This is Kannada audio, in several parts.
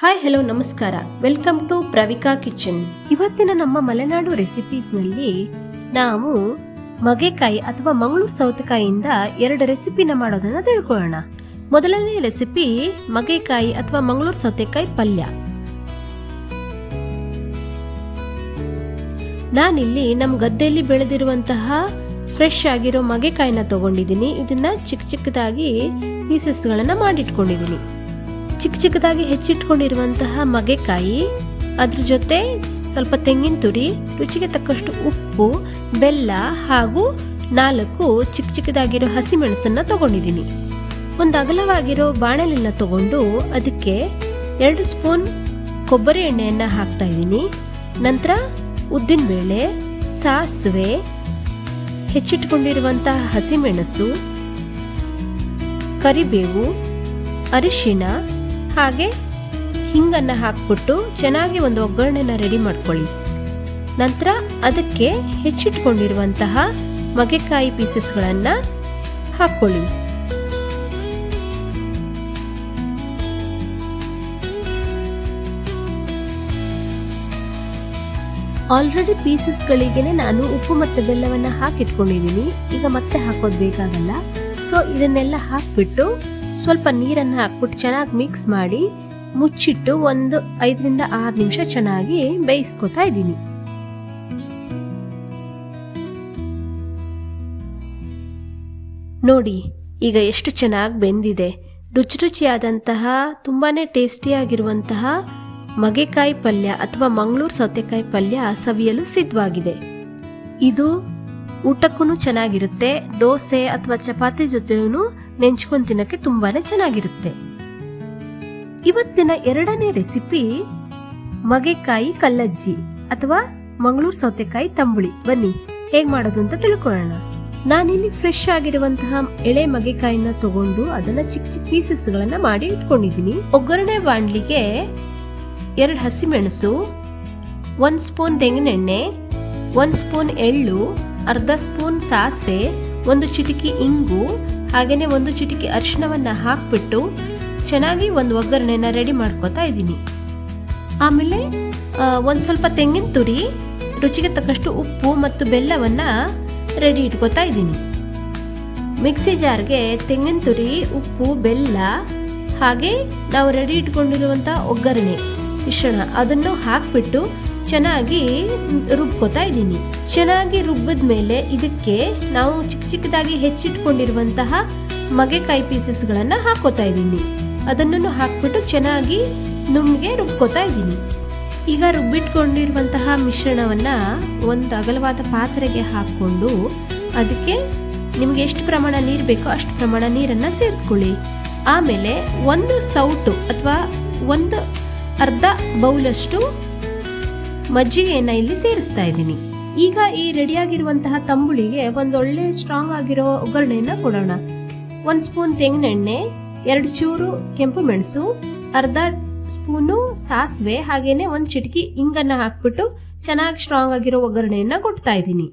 ಹಾಯ್ ಹಲೋ ನಮಸ್ಕಾರ, ವೆಲ್ಕಮ್ ಟು ಪ್ರವಿಕಾ ಕಿಚನ್. ಇವತ್ತಿನ ನಮ್ಮ ಮಲೆನಾಡು ರೆಸಿಪೀಸ್ನಲ್ಲಿ ನಾವು ಮಗೆಕಾಯಿ ಅಥವಾ ಮಂಗಳೂರು ಸೌತೆಕಾಯಿಯಿಂದ 2 ರೆಸಿಪಿನ ಮಾಡೋದನ್ನ ತಿಳ್ಕೊಳ್ಳೋಣ. ಮೊದಲನೇ ರೆಸಿಪಿ ಮಗೆಕಾಯಿ ಅಥವಾ ಮಂಗಳೂರು ಸೌತೆಕಾಯಿ ಪಲ್ಯ. ನಾನಿಲ್ಲಿ ನಮ್ಮ ಗದ್ದೆಯಲ್ಲಿ ಬೆಳೆದಿರುವಂತಹ ಫ್ರೆಶ್ ಆಗಿರೋ ಮಗೆಕಾಯಿನ ತಗೊಂಡಿದ್ದೀನಿ. ಇದನ್ನ ಚಿಕ್ಕ ಚಿಕ್ಕದಾಗಿ ಪೀಸಸ್ಗಳನ್ನ ಮಾಡಿಟ್ಕೊಂಡಿದ್ದೀನಿ. ಚಿಕ್ಕ ಚಿಕ್ಕದಾಗಿ ಹೆಚ್ಚಿಟ್ಕೊಂಡಿರುವಂತಹ ಮಗೆಕಾಯಿ, ಅದ್ರ ಜೊತೆ ಸ್ವಲ್ಪ ತೆಂಗಿನ ತುರಿ, ರುಚಿಗೆ ತಕ್ಕಷ್ಟು ಉಪ್ಪು, ಬೆಲ್ಲ ಹಾಗೂ 4 ಚಿಕ್ಕ ಚಿಕ್ಕದಾಗಿರೋ ಹಸಿಮೆಣಸನ್ನ ತಗೊಂಡಿದ್ದೀನಿ. ಒಂದು ಅಗಲವಾಗಿರೋ ಬಾಣಲೆನ ತಗೊಂಡು ಅದಕ್ಕೆ 2 ಸ್ಪೂನ್ ಕೊಬ್ಬರಿ ಎಣ್ಣೆಯನ್ನ ಹಾಕ್ತಾ ಇದ್ದೀನಿ. ನಂತರ ಉದ್ದಿನಬೇಳೆ, ಸಾಸಿವೆ, ಹೆಚ್ಚಿಟ್ಕೊಂಡಿರುವಂತಹ ಹಸಿಮೆಣಸು, ಕರಿಬೇವು, ಅರಿಶಿಣ ಹಾಗೆ ಹಿಂಗನ್ನ ಹಾಕ್ಬಿಟ್ಟು ಚೆನ್ನಾಗಿ ಒಂದು ಒಗ್ಗರಣೆನ ರೆಡಿ ಮಾಡ್ಕೊಳ್ಳಿ. ನಂತರ ಅದಕ್ಕೆ ಹೆಚ್ಚಿಟ್ಕೊಂಡಿರುವಂತಹ ಮಗೆಕಾಯಿ ಪೀಸಸ್ಗಳನ್ನ ಹಾಕ್ಕೊಳ್ಳಿ. ಆಲ್ರೆಡಿ ಪೀಸಸ್ಗಳಿಗೆನೆ ನಾನು ಉಪ್ಪು ಮತ್ತು ಬೆಲ್ಲವನ್ನ ಹಾಕಿಟ್ಕೊಂಡಿದ್ದೀನಿ. ಈಗ ಮತ್ತೆ ಹಾಕೋದು ಬೇಕಾಗಲ್ಲ. ಸೊ ಇದನ್ನೆಲ್ಲ ಹಾಕ್ಬಿಟ್ಟು ಸ್ವಲ್ಪ ನೀರನ್ನು ಹಾಕ್ಬಿಟ್ಟು ಚೆನ್ನಾಗಿ ಮಿಕ್ಸ್ ಮಾಡಿ ಮುಚ್ಚಿಟ್ಟು ಒಂದು 5 ರಿಂದ 6 ನಿಮಿಷ ಚೆನ್ನಾಗಿ ಬೇಯಿಸ್ಕೊತಾ ಇದ್ದೀನಿ. ನೋಡಿ ಈಗ ಎಷ್ಟು ಚೆನ್ನಾಗಿ ಬೆಂದಿದೆ. ರುಚಿಯಾದಂತಹ ತುಂಬಾನೇ ಟೇಸ್ಟಿಯಾಗಿರುವಂತಹ ಮಗೆಕಾಯಿ ಪಲ್ಯ ಅಥವಾ ಮಂಗಳೂರು ಸೌತೆಕಾಯಿ ಪಲ್ಯ ಸವಿಯಲು ಸಿದ್ಧವಾಗಿದೆ. ಇದು ಊಟಕ್ಕೂ ಚೆನ್ನಾಗಿರುತ್ತೆ. ದೋಸೆ ಅಥವಾ ಚಪಾತಿ ಜೊತೆನೂ ನೆಂಚ್ಕೊಂಡು ತಿನ್ನಕ್ಕೆ ತುಂಬಾನೇ ಚೆನ್ನಾಗಿರುತ್ತೆ. ಇವತ್ತಿನ 2ನೇ ರೆಸಿಪಿ ಮಗೆಕಾಯಿ ಕಲ್ಲಜ್ಜಿ ಅಥವಾ ಮಂಗಳೂರು ಸೌತೆಕಾಯಿ ತಂಬುಳಿ. ಬನ್ನಿ ಹೇಗ್ ಮಾಡೋದು ಅಂತ ತಿಳ್ಕೊಳ್ಳೋಣ. ನಾನಿಲ್ಲಿ ಫ್ರೆಶ್ ಆಗಿರುವಂತಹ ಎಳೆ ಮಗೆಕಾಯಿನ ತಗೊಂಡು ಅದನ್ನ ಚಿಕ್ಕ ಚಿಕ್ಕ ಪೀಸಸ್ಗಳನ್ನ ಮಾಡಿ ಇಟ್ಕೊಂಡಿದ್ದೀನಿ. ಒಗ್ಗರಣೆ ಬಾಂಡ್ಲಿಗೆ 2 ಹಸಿಮೆಣಸು, 1 ಸ್ಪೂನ್ ತೆಂಗಿನೆಣ್ಣೆ, 1 ಸ್ಪೂನ್ ಎಳ್ಳು, ಅರ್ಧ ಸ್ಪೂನ್ ಸಾಸಿವೆ, 1 ಚಿಟಿಕೆ ಇಂಗು, ಹಾಗೇನೆ 1 ಚಿಟಿಕೆ ಅರಿಶಿಣವನ್ನ ಹಾಕ್ಬಿಟ್ಟು ಚೆನ್ನಾಗಿ ಒಂದು ಒಗ್ಗರಣೆನ ರೆಡಿ ಮಾಡ್ಕೋತಾ ಇದ್ದೀನಿ. ಆಮೇಲೆ ಒಂದು ಸ್ವಲ್ಪ ತೆಂಗಿನ ತುರಿ, ರುಚಿಗೆ ತಕ್ಕಷ್ಟು ಉಪ್ಪು ಮತ್ತು ಬೆಲ್ಲವನ್ನ ರೆಡಿ ಇಟ್ಕೋತಾ ಇದ್ದೀನಿ. ಮಿಕ್ಸಿ ಜಾರ್ಗೆ ತೆಂಗಿನ ತುರಿ, ಉಪ್ಪು, ಬೆಲ್ಲ ಹಾಗೆ ನಾವು ರೆಡಿ ಇಟ್ಕೊಂಡಿರುವಂತ ಒಗ್ಗರಣೆ ಮಿಶ್ರಣ ಅದನ್ನು ಹಾಕ್ಬಿಟ್ಟು ಚೆನ್ನಾಗಿ ರುಬ್ಕೋತಾ ಇದ್ದೀನಿ. ಚೆನ್ನಾಗಿ ರುಬ್ಬಿದ್ಮೇಲೆ ಇದಕ್ಕೆ ನಾವು ಚಿಕ್ಕ ಚಿಕ್ಕದಾಗಿ ಹೆಚ್ಚಿಟ್ಕೊಂಡಿರುವಂತಹ ಮಗೆಕಾಯಿ ಪೀಸಸ್ಗಳನ್ನ ಹಾಕೋತಾ ಇದ್ದೀನಿ. ಅದನ್ನು ಹಾಕ್ಬಿಟ್ಟು ಚೆನ್ನಾಗಿ ನುಣ್ಣಗೆ ರುಬ್ಕೋತಾ ಇದ್ದೀನಿ. ಈಗ ರುಬ್ಬಿಟ್ಕೊಂಡಿರುವಂತಹ ಮಿಶ್ರಣವನ್ನ ಒಂದು ಅಗಲವಾದ ಪಾತ್ರೆಗೆ ಹಾಕೊಂಡು ಅದಕ್ಕೆ ನಿಮ್ಗೆ ಎಷ್ಟು ಪ್ರಮಾಣ ನೀರು ಬೇಕೋ ಅಷ್ಟು ಪ್ರಮಾಣ ನೀರನ್ನ ಸೇರಿಸ್ಕೊಳ್ಳಿ. ಆಮೇಲೆ 1 ಸೌಟು ಅಥವಾ 1 ಅರ್ಧ ಬೌಲಷ್ಟು ಮಜ್ಜಿಗೆಯನ್ನ ಇಲ್ಲಿ ಸೇರಿಸ್ತಾ ಇದ್ದೀನಿ. ಈಗ ಈ ರೆಡಿಯಾಗಿರುವಂತಹ ತಂಬುಳಿಗೆ ಒಂದೊಳ್ಳೆ ಸ್ಟ್ರಾಂಗ್ ಆಗಿರೋ ಒಗ್ಗರಣೆಯನ್ನ ಕೊಡೋಣ. 1 ಸ್ಪೂನ್ ತೆಂಗಿನೆಣ್ಣೆ, 2 ಚೂರು ಕೆಂಪು ಮೆಣಸು, ಅರ್ಧ ಸ್ಪೂನು ಸಾಸಿವೆ, ಹಾಗೇನೆ 1 ಚಿಟಿಕೆ ಇಂಗನ್ನ ಹಾಕ್ಬಿಟ್ಟು ಚೆನ್ನಾಗಿ ಸ್ಟ್ರಾಂಗ್ ಆಗಿರೋ ಒಗ್ಗರಣೆಯನ್ನ ಕೊಡ್ತಾ ಇದ್ದೀನಿ.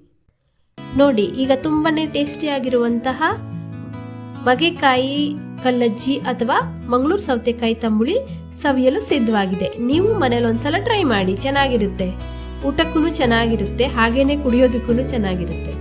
ನೋಡಿ ಈಗ ತುಂಬಾನೇ ಟೇಸ್ಟಿ ಆಗಿರುವಂತಹ ಮಗೆಕಾಯಿ ಕಲ್ಲಜ್ಜಿ ಅಥವಾ ಮಂಗಳೂರು ಸೌತೆಕಾಯಿ ತಂಬುಳಿ ಸವಿಯಲು ಸಿದ್ಧವಾಗಿದೆ. ನೀವು ಮನೇಲಿ ಒಂದ್ಸಲ ಟ್ರೈ ಮಾಡಿ, ಚೆನ್ನಾಗಿರುತ್ತೆ. ಊಟಕ್ಕೂ ಚೆನ್ನಾಗಿರುತ್ತೆ, ಹಾಗೇನೆ ಕುಡಿಯೋದಕ್ಕೂ ಚೆನ್ನಾಗಿರುತ್ತೆ.